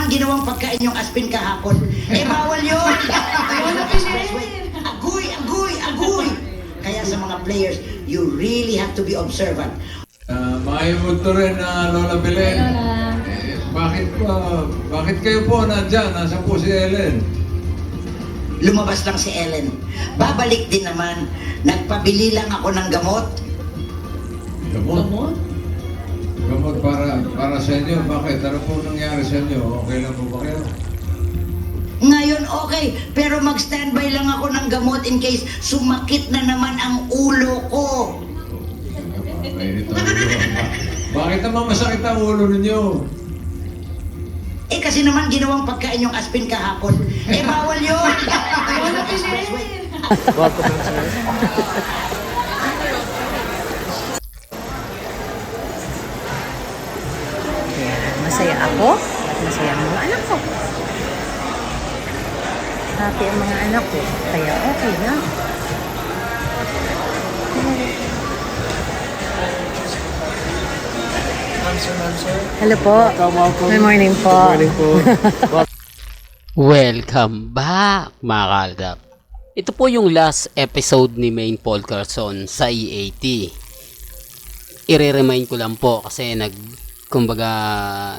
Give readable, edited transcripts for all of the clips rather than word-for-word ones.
naman ginawang pagkain yung aspin kahapon. Eh, bawal yun! Agoy, agoy, agoy! Kaya sa mga players, you really have to be observant. Maayong to rin na Lola Belen. Bakit kayo po nandyan? Nasa po si Ellen? Lumabas lang si Ellen. Babalik din naman. Nagpabili lang ako ng gamot. Gamot? Gamot para sa inyo. Bakit? Ano po nangyari sa inyo? Okay lang po ba kayo? Ngayon okay, pero mag-standby lang ako ng gamot in case sumakit na naman ang ulo ko. Bakit naman masakit ang ulo ninyo? Eh kasi naman ginawang pagkain yung aspin kahapon. Eh bawal yun! Masaya ako at masaya ang mga anak ko. Happy ang mga anak ko, kaya okay na. Hello po. Good morning po. Good morning po. Welcome back mga kaaldab. Ito po yung last episode ni Maine Paul Carson sa EAT. I-remind ko lang po kasi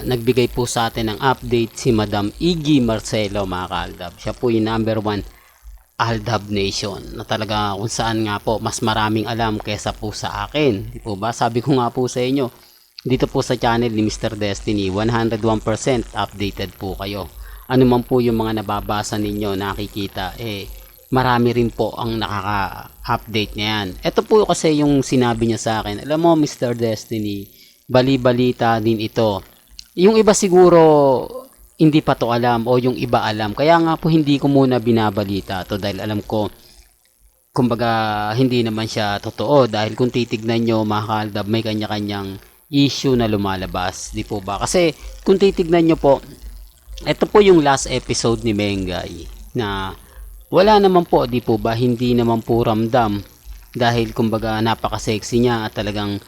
nagbigay po sa atin ng update si Madam Iggy Marcelo mga kaaldab. Siya po yung #1 Aldab Nation na talaga kung saan nga po mas maraming alam kaysa po sa akin. Di po ba? Sabi ko nga po sa inyo, dito po sa channel ni Mr. Destiny, 101% updated po kayo. Ano man po yung mga nababasa ninyo, nakikita, marami rin po ang nakaka-update niyan. Ito po kasi yung sinabi niya sa akin. Alam mo, Mr. Destiny, bali-balita din ito. Yung iba siguro hindi pa to alam o yung iba alam. Kaya nga po hindi ko muna binabalita to dahil alam ko kumbaga hindi naman siya totoo. Dahil kung titignan nyo mga kaaldab, may kanya-kanyang issue na lumalabas. Di po ba? Kasi kung titignan nyo po, ito po yung last episode ni Mengay na wala naman po, di po ba? Hindi naman po ramdam dahil kumbaga napaka-sexy niya at talagang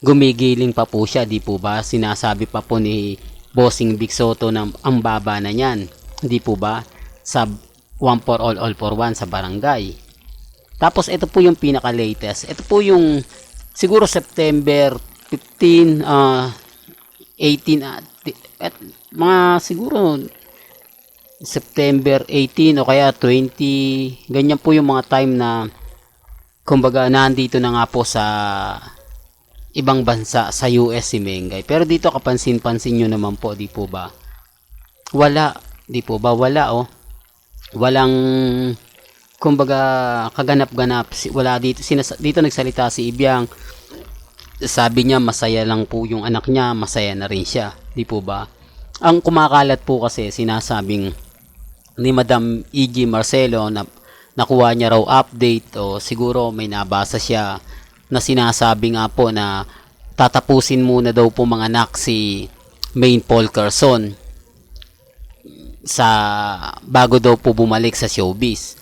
gumigiling pa po siya, di po ba? Sinasabi pa po ni Bossing Big Soto na ang baba na niyan, di po ba? Sa one for all for one sa barangay. Tapos ito po yung pinaka-latest. Ito po yung siguro September 15, 18 at mga siguro September 18 o kaya 20, ganyan po yung mga time na kumbaga nandito na nga po sa ibang bansa sa US si Mengay. Pero dito kapansin-pansin nyo naman po, di po ba? Wala, di po ba? Wala walang kumbaga kaganap-ganap. Wala dito. Dito nagsalita si Ibiang. Sabi niya masaya lang po yung anak niya, masaya na rin siya. Di po ba? Ang kumakalat po kasi sinasabing ni Madam Iggy Marcelo na nakuha niya raw update o siguro may nabasa siya na sinasabi nga po na tatapusin muna daw po mga anak si Maine Paul Carson bago daw po bumalik sa showbiz.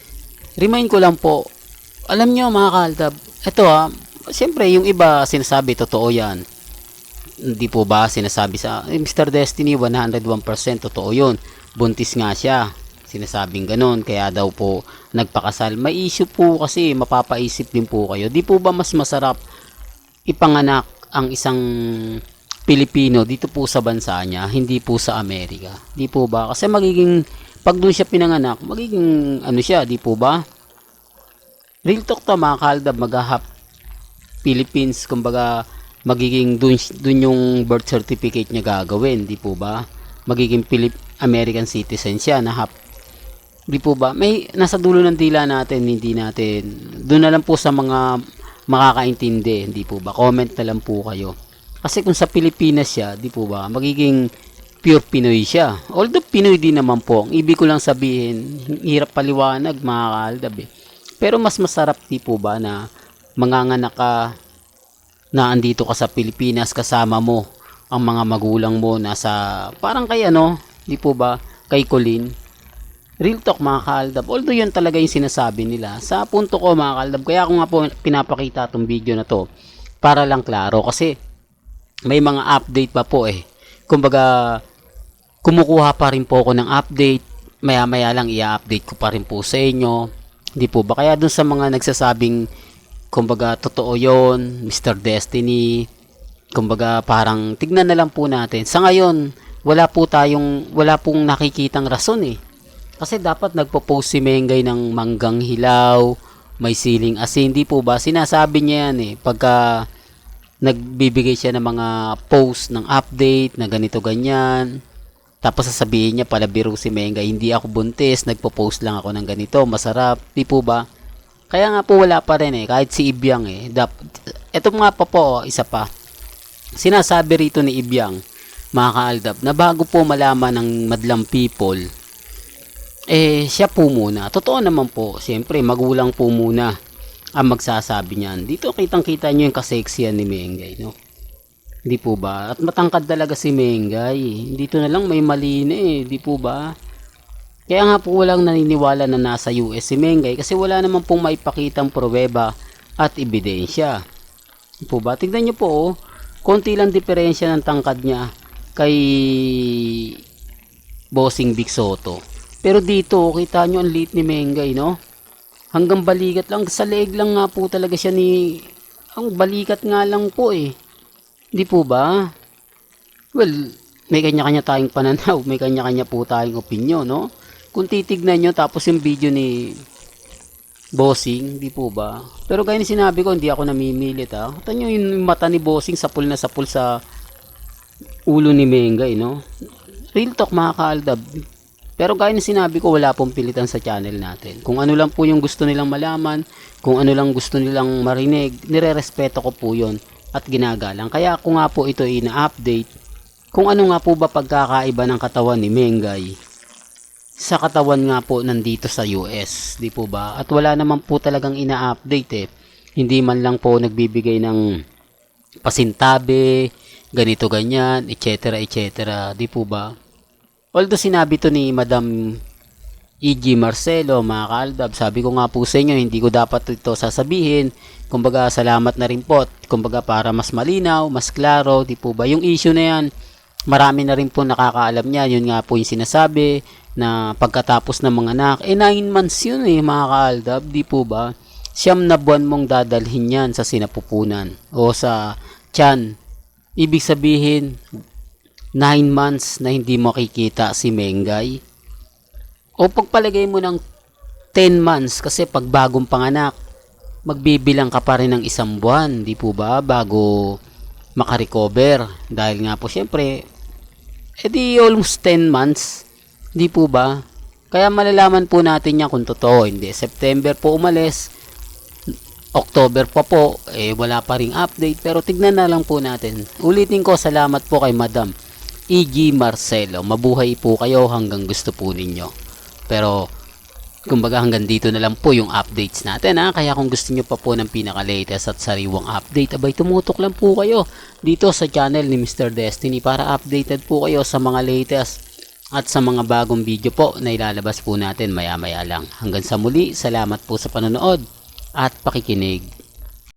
Remind ko lang po, alam nyo mga kaaldab, ito siyempre yung iba sinasabi totoo yan. Hindi po ba sinasabi sa Mr. Destiny 101% totoo yun. Buntis nga siya. Sinasabing ganon, kaya daw po nagpakasal. May issue po kasi mapapaisip din po kayo. Di po ba mas masarap ipanganak ang isang Pilipino dito po sa bansa niya, hindi po sa Amerika? Di po ba? Kasi magiging, pag doon siya pinanganak, magiging ano siya, di po ba? Real talk to mga kaaldab, mag-half Philippines, kumbaga magiging dun yung birth certificate niya gagawin, di po ba? Magiging American citizen siya na half. Di po ba? May nasa dulo ng dila natin, hindi natin. Doon na lang po sa mga makakaintindi, hindi po ba? Comment na lang po kayo. Kasi kung sa Pilipinas siya, di po ba? Magiging pure Pinoy siya. Although Pinoy din naman po. Ang ibig ko lang sabihin, hirap paliwanag mga kaaldab eh. Pero mas masarap di po ba na manganganak ka na andito ka sa Pilipinas kasama mo ang mga magulang mo nasa parang kay di po ba, kay Colin. Real talk mga kaaldab. Although yun talaga yung sinasabi nila. Sa punto ko mga kaaldab, kaya ako nga po pinapakita itong video na to para lang klaro kasi may mga update pa po eh. Kumbaga kumukuha pa rin po ako ng update. Maya-maya lang i-update ko pa rin po sa inyo. Hindi po ba? Kaya dun sa mga nagsasabing, kumbaga, totoo yon, Mr. Destiny, kumbaga, parang tignan na lang po natin. Sa ngayon, wala pong nakikitang rason eh. Kasi dapat nagpo-post si Mengay ng manggang hilaw, may siling asin, di po ba? Sinasabi niya yan eh, pagka nagbibigay siya ng mga post ng update na ganito ganyan. Tapos sasabihin niya pala biro si Mengay, hindi ako buntis, nagpo-post lang ako ng ganito, masarap, di po ba? Kaya nga po wala pa rin eh, kahit si Ibyang eh. Ito nga po, isa pa. Sinasabi rito ni Ibyang, mga kaaldab, na bago po malaman ng madlang people, siya po muna. Totoo naman po, siyempre, magulang po muna ang magsasabi niyan. Dito kitang-kita nyo yung kaseksiyan ni Mengay, no? Di po ba? At matangkad talaga si Mengay. Dito na lang may mali na eh, di po ba? Kaya nga po walang naniniwala na nasa US si Mengay kasi wala naman pong maipakitang pruweba at ebidensya. Di po ba? Tignan nyo po, oh, konti lang diferensya ng tangkad niya kay Bossing Vic Soto. Pero dito, kita nyo ang liit ni Mengay, no? Hanggang balikat lang, sa leeg lang nga po talaga siya ang balikat nga lang po eh. Di po ba? Well, may kanya-kanya tayong pananaw, may kanya-kanya po tayong opinion, no? Kung titignan nyo, tapos yung video ni Bossing, di po ba? Pero gaya ni sinabi ko, hindi ako namimilit, ha? Kita nyo yung mata ni Bossing, sapul na sapul sa ulo ni Mengay, no? Real talk, mga kaaldab. Pero gaya na sinabi ko, wala pong pilitan sa channel natin. Kung ano lang po yung gusto nilang malaman, kung ano lang gusto nilang marinig, nire-respeto ko po yun at ginagalang. Kaya ako nga po ito ina-update kung ano nga po ba pagkakaiba ng katawan ni Mengay sa katawan nga po nandito sa US. Di po ba? At wala naman po talagang ina-update eh. Hindi man lang po nagbibigay ng pasintabi, ganito ganyan, etc. etc. Di po ba? Although sinabi to ni Madam E.G. Marcelo, mga kaaldab, sabi ko nga po sa inyo, hindi ko dapat ito sasabihin. Kumbaga, salamat na rin po. Kumbaga, para mas malinaw, mas klaro, di po ba? Yung issue na yan, marami na rin po nakakaalam niya. Yun nga po yung sinasabi na pagkatapos ng mga anak, 9 months yun eh, mga kaaldab, di po ba? 9 na buwan mong dadalhin yan sa sinapupunan o sa tiyan. Ibig sabihin, 9 months na hindi makikita si Mengay. O pagpalagay mo ng 10 months kasi pag bagong panganak, magbibilang ka pa rin ng 1 buwan, di po ba, bago makarecover. Dahil nga po syempre, edi almost 10 months, di po ba? Kaya malalaman po natin yan kung totoo. Hindi, September po umalis, October pa po, wala pa ring update. Pero tignan na lang po natin. Ulitin ko, salamat po kay Madam E.G. Marcelo. Mabuhay po kayo hanggang gusto po ninyo. Pero, kumbaga hanggang dito na lang po yung updates natin, ha. Kaya kung gusto nyo pa po ng pinaka-latest at sariwang update, abay tumutok lang po kayo dito sa channel ni Mr. Destiny para updated po kayo sa mga latest at sa mga bagong video po na ilalabas po natin maya-maya lang. Hanggang sa muli, salamat po sa panonood at pakikinig.